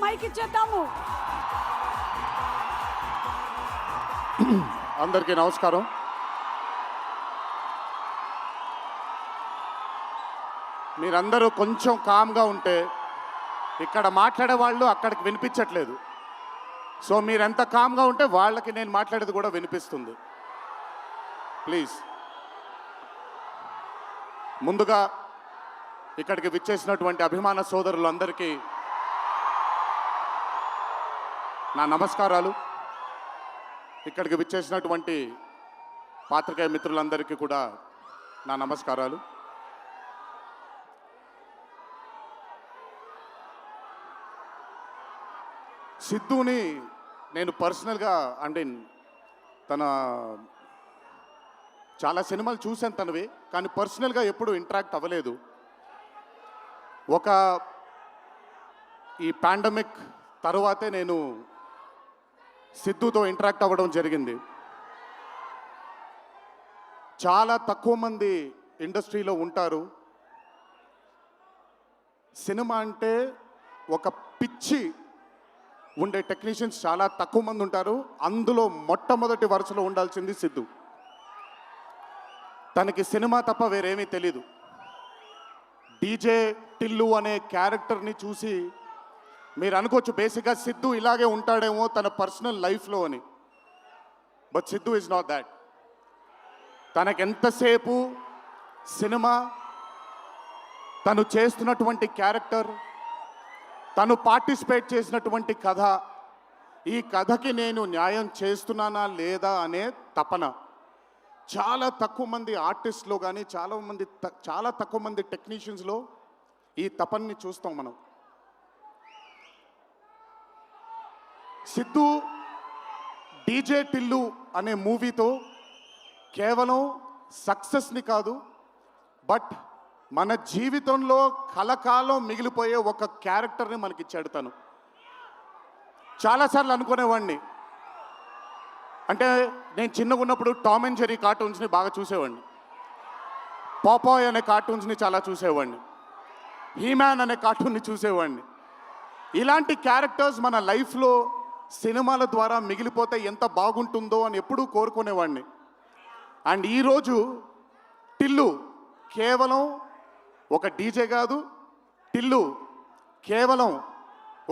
Mic ఇచ్చేద్దాము. అందరికీ నమస్కారం. మీరందరూ కొంచెం కామ్గా ఉంటే ఇక్కడ మాట్లాడే వాళ్ళు అక్కడికి వినిపించట్లేదు. సో మీరెంత కామ్గా ఉంటే వాళ్ళకి నేను మాట్లాడేది కూడా వినిపిస్తుంది. ప్లీజ్. ముందుగా ఇక్కడికి విచ్చేసినటువంటి అభిమాన సోదరులందరికీ నా నమస్కారాలు. ఇక్కడికి విచ్చేసినటువంటి పాత్రికేయ మిత్రులందరికీ కూడా నా నమస్కారాలు. సిద్ధుని నేను పర్సనల్గా అంటే తన చాలా సినిమాలు చూశాను తనవి, కానీ పర్సనల్గా ఎప్పుడు ఇంటరాక్ట్ అవ్వలేదు. ఈ పాండమిక్ తరువాతే నేను సిద్ధుతో ఇంటరాక్ట్ అవ్వడం జరిగింది. చాలా తక్కువ మంది ఇండస్ట్రీలో ఉంటారు. సినిమా అంటే ఒక పిచ్చి ఉండే టెక్నీషియన్స్ చాలా తక్కువ మంది ఉంటారు. అందులో మొట్టమొదటి వరుసలో ఉండాల్సింది సిద్ధు. తనకి సినిమా తప్ప వేరేమీ తెలీదు. డీజే టిల్లు అనే క్యారెక్టర్ని చూసి మీరు అనుకోవచ్చు బేసిక్గా సిద్ధు ఇలాగే ఉంటాడేమో తన పర్సనల్ లైఫ్లో అని. But Siddhu is not that. తనకెంతసేపు సినిమా, తను చేస్తున్నటువంటి క్యారెక్టర్, తను పార్టిసిపేట్ చేసినటువంటి కథ, ఈ కథకి నేను న్యాయం చేస్తున్నానా లేదా అనే తపన. చాలా తక్కువ మంది ఆర్టిస్ట్లో కానీ చాలా తక్కువ మంది టెక్నీషియన్స్లో ఈ తపనని చూస్తాం మనం. సిద్ధు డీజే టిల్లు అనే మూవీతో కేవలం సక్సెస్ని కాదు, బట్ మన జీవితంలో కలకాలం మిగిలిపోయే ఒక క్యారెక్టర్ని మనకిచ్చాడు తను. చాలాసార్లు అనుకునేవాడిని, అంటే నేను చిన్నగా ఉన్నప్పుడు టామ్ అండ్ జెర్రీ కార్టూన్స్ని బాగా చూసేవాడిని, పాపాయ్ అనే కార్టూన్స్ని చాలా చూసేవాడిని, హీమ్యాన్ అనే కార్టూన్ని చూసేవాడిని. ఇలాంటి క్యారెక్టర్స్ మన లైఫ్లో సినిమాల ద్వారా మిగిలిపోతే ఎంత బాగుంటుందో అని ఎప్పుడూ కోరుకునేవాడిని. అండ్ ఈరోజు టిల్లు కేవలం ఒక డీజే కాదు, టిల్లు కేవలం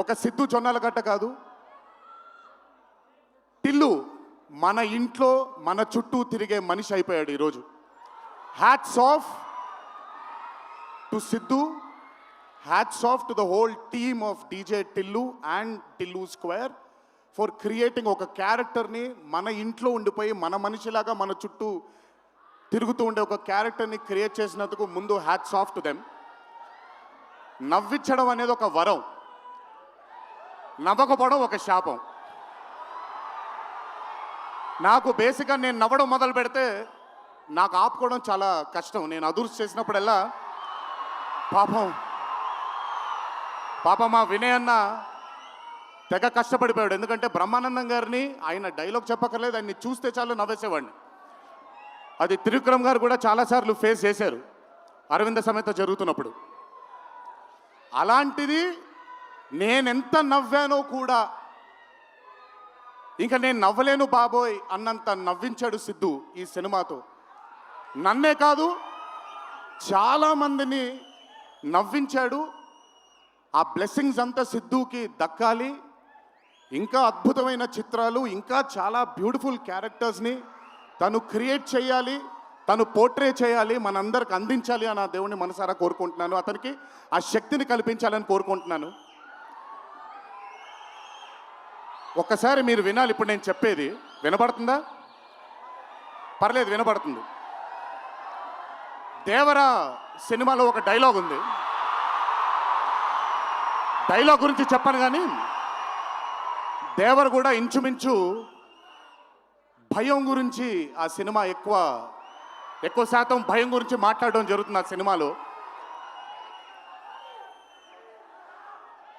ఒక సిద్ధు జొన్నలగడ్డ కాదు, టిల్లు మన ఇంట్లో మన చుట్టూ తిరిగే మనిషి అయిపోయాడు ఈరోజు. Hats off to Siddhu, hats off to the whole team of DJ Tillu and Tillu square for creating ఒక క్యారెక్టర్ని మన ఇంట్లో ఉండిపోయి మన మనిషిలాగా మన చుట్టూ తిరుగుతూ ఉండే ఒక క్యారెక్టర్ని క్రియేట్ చేసినందుకు ముందు హ్యాట్స్ ఆఫ్ టు దెమ్. నవ్వించడం అనేది ఒక వరం, నవ్వకపోవడం ఒక శాపం. నాకు బేసిక్గా నేను నవ్వడం మొదలు పెడితే నాకు ఆపుకోవడం చాలా కష్టం. నేను అదుర్స్ చేసినప్పుడల్లా పాపం మా వినయ్ అన్న తెగ కష్టపడిపోయాడు. ఎందుకంటే బ్రహ్మానందం గారిని ఆయన డైలాగ్ చెప్పక్కర్లేదు, ఆయన్ని చూస్తే చాలు నవ్వేసేవాడిని. అది త్రివిక్రమ్ గారు కూడా చాలాసార్లు ఫేస్ చేశారు అరవింద సమేత జరుగుతున్నప్పుడు. అలాంటిది నేనెంత నవ్వానో కూడా, ఇంకా నేను నవ్వలేను బాబోయ్ అన్నంత నవ్వించాడు సిద్ధు ఈ సినిమాతో. నన్నే కాదు చాలామందిని నవ్వించాడు. ఆ బ్లెస్సింగ్స్ అంతా సిద్ధుకి దక్కాలి. ఇంకా అద్భుతమైన చిత్రాలు, ఇంకా చాలా బ్యూటిఫుల్ క్యారెక్టర్స్ని తను క్రియేట్ చేయాలి, తను పోర్ట్రే చేయాలి, మనందరికి అందించాలి అని ఆ దేవుని మనసారా కోరుకుంటున్నాను. అతనికి ఆ శక్తిని కల్పించాలని కోరుకుంటున్నాను. ఒక్కసారి మీరు వినాలి ఇప్పుడు నేను చెప్పేది. వినపడుతుందా? పర్లేదు, వినపడుతుంది. దేవరా సినిమాలో ఒక డైలాగ్ ఉంది. డైలాగ్ గురించి చెప్పను కానీ దేవర్ కూడా ఇంచుమించు భయం గురించి ఆ సినిమా ఎక్కువ శాతం భయం గురించి మాట్లాడడం జరుగుతుంది ఆ సినిమాలో.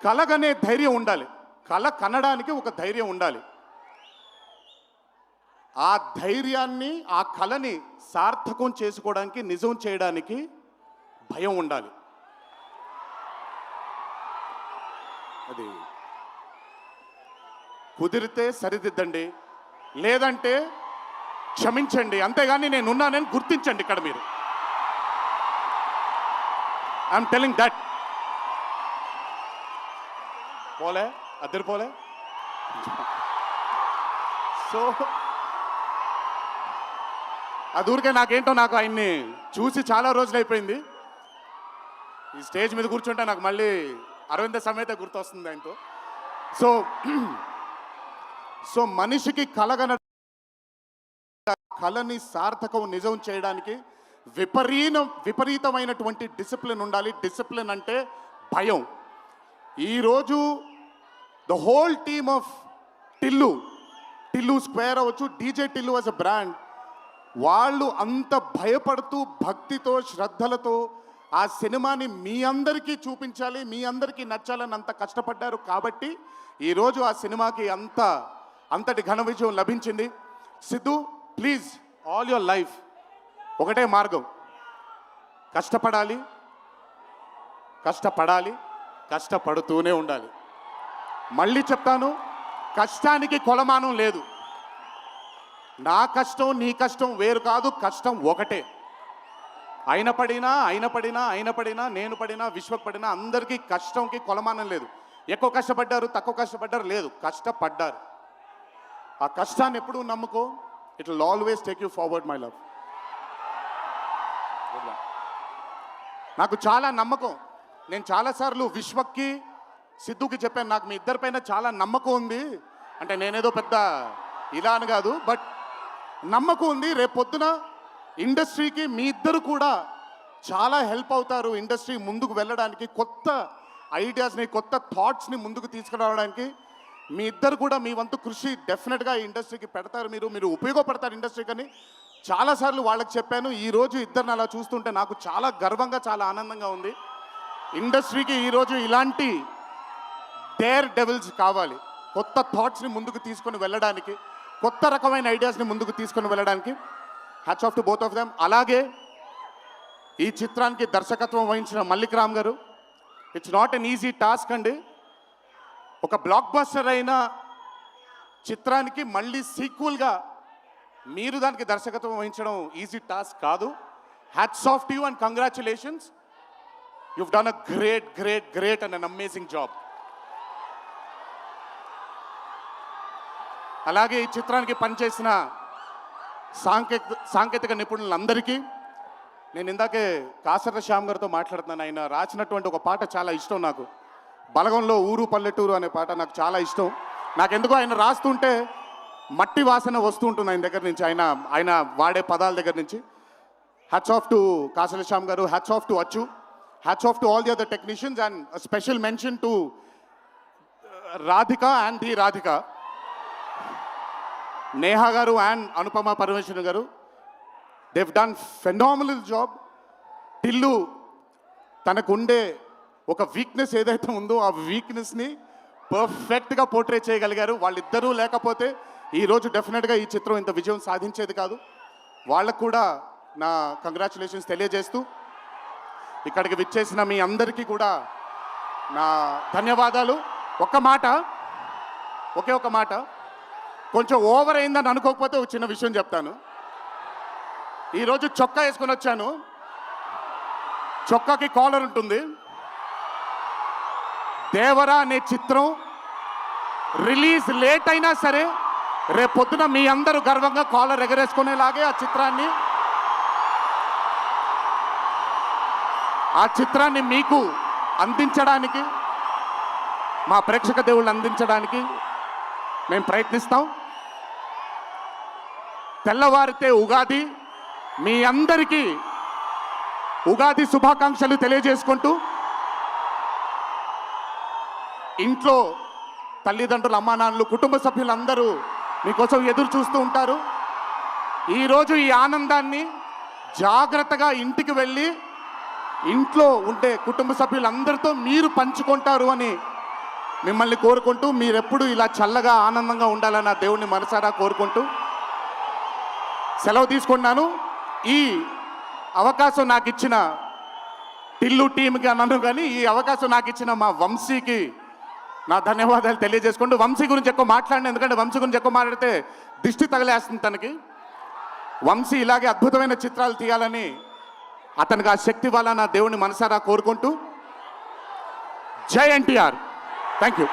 కలగనే ధైర్యం ఉండాలి, కళ కనడానికి ఒక ధైర్యం ఉండాలి. ఆ ధైర్యాన్ని, ఆ కళని సార్థకం చేసుకోవడానికి, నిజం చేయడానికి భయం ఉండాలి. అది కుదిరితే సరిదిద్దండి, లేదంటే క్షమించండి, అంతేగాని నేనున్నానని గుర్తించండి ఇక్కడ మీరు. I'm telling that. పోలే అద్దరు పోలే. సో అది ఊరికే నాకేంటో, నాకు ఆయన్ని చూసి చాలా రోజులు అయిపోయింది. ఈ స్టేజ్ మీద కూర్చుంటే నాకు మళ్ళీ అరవింద సమేత గుర్తొస్తుంది ఆయనతో. సో సో మనిషికి కళని సార్థకం నిజం చేయడానికి విపరీతమైనటువంటి డిసిప్లిన్ ఉండాలి. డిసిప్లిన్ అంటే భయం. ఈరోజు the whole team of Tillu square అవ్వచ్చు, DJ Tillu as a brand, వాళ్ళు అంత భయపడుతూ భక్తితో శ్రద్ధలతో ఆ సినిమాని మీ అందరికీ చూపించాలి, మీ అందరికీ నచ్చాలని అంత కష్టపడ్డారు. కాబట్టి ఈరోజు ఆ సినిమాకి అంతటి ఘన విజయం లభించింది. Siddhu, please, all your life ఒకటే మార్గం, కష్టపడాలి, కష్టపడుతూనే ఉండాలి. మళ్ళీ చెప్తాను, కష్టానికి కొలమానం లేదు. నా కష్టం నీ కష్టం వేరు కాదు, కష్టం ఒకటే. అయిన పడినా నేను పడినా విశ్వకు పడినా అందరికీ కష్టంకి కొలమానం లేదు. ఎక్కువ కష్టపడ్డారు, తక్కువ కష్టపడ్డారు లేదు, కష్టపడ్డారు. ఆ కష్టాన్ని ఎప్పుడూ నమ్ముకో. It will always take you forward my love. నాకు చాలా నమ్మకం. నేను చాలాసార్లు విశ్వక్కి సిద్ధుకి చెప్పాను, నాకు మీ ఇద్దరిపైన చాలా నమ్మకం ఉంది. అంటే నేనేదో పెద్ద ఇలా అని కాదు, బట్ నమ్మకం ఉంది. రేపొద్దున ఇండస్ట్రీకి మీ ఇద్దరు కూడా చాలా హెల్ప్ అవుతారు. ఇండస్ట్రీ ముందుకు వెళ్ళడానికి, కొత్త ఐడియాస్ని, కొత్త థాట్స్ని ముందుకు తీసుకురావడానికి మీ ఇద్దరు కూడా మీ వంతు కృషి డెఫినెట్గా ఈ ఇండస్ట్రీకి పెడతారు. మీరు ఉపయోగపడతారు ఇండస్ట్రీకి అని చాలాసార్లు వాళ్ళకి చెప్పాను. ఈరోజు ఇద్దరిని అలా చూస్తుంటే నాకు చాలా గర్వంగా, చాలా ఆనందంగా ఉంది. ఇండస్ట్రీకి ఈరోజు ఇలాంటి డేర్ డెవిల్స్ కావాలి, కొత్త థాట్స్ని ముందుకు తీసుకొని వెళ్ళడానికి, కొత్త రకమైన ఐడియాస్ని ముందుకు తీసుకొని వెళ్ళడానికి. Hats off to both of them. అలాగే ఈ చిత్రానికి దర్శకత్వం వహించిన మల్లిక్ రామ్ గారు, it's not an easy task అండి. ఒక బ్లాక్ బస్టర్ అయిన చిత్రానికి మళ్ళీ సీక్వెల్గా మీరు దానికి దర్శకత్వం వహించడం ఈజీ టాస్క్ కాదు. Hats off to you and congratulations. you've done a great and an amazing job. అలాగే ఈ చిత్రానికి పనిచేసిన సాంకేతిక నిపుణులందరికీ, నేను ఇందాకే కాసర్ల శ్యామ్ గారితో మాట్లాడుతున్నాను. ఆయన రాసినటువంటి ఒక పాట చాలా ఇష్టం నాకు, బలగంలో ఊరు పల్లెటూరు అనే పాట నాకు చాలా ఇష్టం. నాకెందుకో ఆయన రాస్తుంటే మట్టి వాసన వస్తూ ఉంటుంది ఆయన దగ్గర నుంచి, ఆయన వాడే పదాల దగ్గర నుంచి. Hats off to Kasarla Shyam గారు, హ్యాట్స్ ఆఫ్ టు అచ్చు, hats off to all the other technicians, and special mention to Radhika and the Radhika, Neha గారు అండ్ అనుపమ పరమేశ్వరన్ గారు. they've done phenomenal job. Tillu తనకుండే ఒక వీక్నెస్ ఏదైతే ఉందో ఆ వీక్నెస్ని పర్ఫెక్ట్గా పోర్ట్రే చేయగలిగారు. వాళ్ళిద్దరూ లేకపోతే ఈరోజు డెఫినెట్గా ఈ చిత్రం ఇంత విజయం సాధించేది కాదు. వాళ్ళకు కూడా నా కంగ్రాచులేషన్స్ తెలియజేస్తూ, ఇక్కడికి విచ్చేసిన మీ అందరికీ కూడా నా ధన్యవాదాలు. ఒకే ఒక మాట, కొంచెం ఓవర్ అయిందని అనుకోకపోతే ఒక చిన్న విషయం చెప్తాను. ఈరోజు చొక్కా వేసుకొని వచ్చాను, చొక్కాకి కాలర్ ఉంటుంది. దేవరా అనే చిత్రం రిలీజ్ లేట్ అయినా సరే రేపొద్దున మీ అందరూ గర్వంగా కాలర్ ఎగరేసుకునేలాగే ఆ చిత్రాన్ని మీకు అందించడానికి, మా ప్రేక్షక దేవుళ్ళు అందించడానికి మేము ప్రయత్నిస్తాం. తెల్లవారితే ఉగాది, మీ అందరికీ ఉగాది శుభాకాంక్షలు తెలియజేసుకుంటూ, ఇంట్లో తల్లిదండ్రులు, అమ్మానాన్నలు, కుటుంబ సభ్యులందరూ మీకోసం ఎదురు చూస్తూ ఉంటారు. ఈరోజు ఈ ఆనందాన్ని జాగ్రత్తగా ఇంటికి వెళ్ళి ఇంట్లో ఉండే కుటుంబ సభ్యులందరితో మీరు పంచుకుంటారు అని మిమ్మల్ని కోరుకుంటూ, మీరెప్పుడు ఇలా చల్లగా ఆనందంగా ఉండాలని ఆ దేవుణ్ణి మనసారా కోరుకుంటూ సెలవు తీసుకున్నాను. ఈ అవకాశం నాకు ఇచ్చిన టిల్లు టీంకి అన్నాను, కానీ ఈ అవకాశం నాకు ఇచ్చిన మా వంశీకి నా ధన్యవాదాలు తెలియజేసుకుంటూ వంశీ గురించి ఎక్కువ మాట్లాడిన, ఎందుకంటే వంశీ గురించి ఎక్కువ మాట్లాడితే దిష్టి తగిలేస్తుంది తనకి. వంశీ ఇలాగే అద్భుతమైన చిత్రాలు తీయాలని అతనికి ఆ శక్తి వల్ల నా దేవుని మనసారా కోరుకుంటూ జై ఎన్టీఆర్. Thank you.